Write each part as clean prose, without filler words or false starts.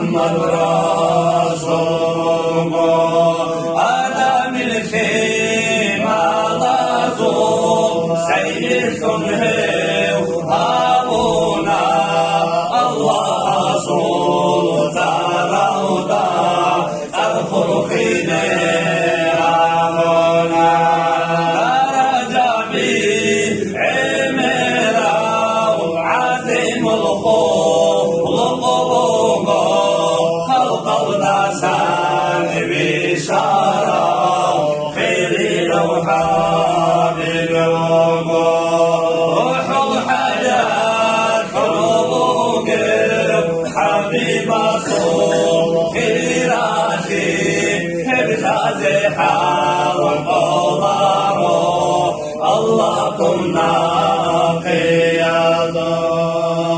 محمد رسول الله آدم الخيمة لازم سيدكم هاونا الله رسول تروضا الخلقين آمنا رجع به عمرا وعظيم الخلق خلق النسان بشارة خير الأوحام اليوم روح الحياة حلوق حبيب صغيراتي بخازحة والقمر الله كنا قيادا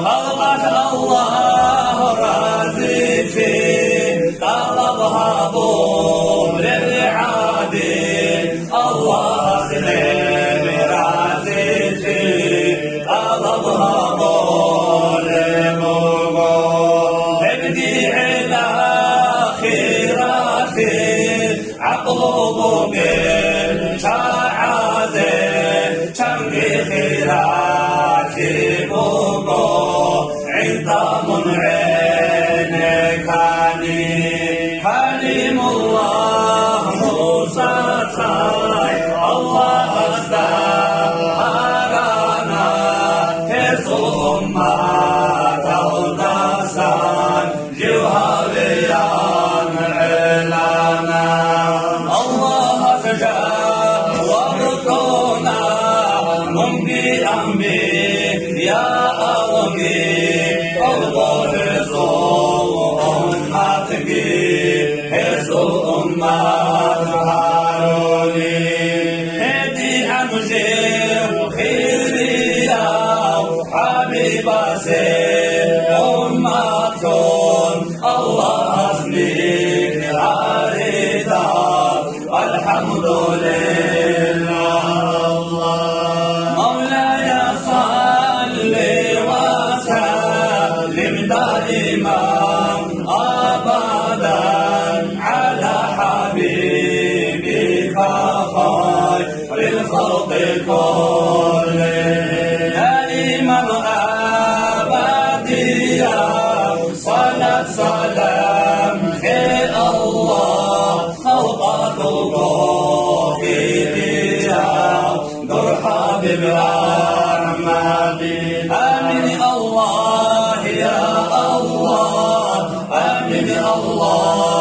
خلقك الله رازقي طلبها طول العادي الله سلم رازقي طلبها طول المغول ابدي على خيراتي عقله مقل شعازي شمقي خيراتي مقل عظام عينك حليم الله موسى الله استهارنا كسوم ما تلدسان جوهريان علنا الله سجاد واركونا منبي أمبي يا ألقي الله رسول أمتك رسول أمت هاروني هدي أمجي خيريا حبيب سيد أمتكم الله أسميك عريضا الحمد لله مولاي صل وسلم دائما أبدا على حبيبك خير الخلق كلهم دائما أبديا صلاة سلام خير الله خلقته في نور حبيب الرحمن آمين الله يا الله آمين الله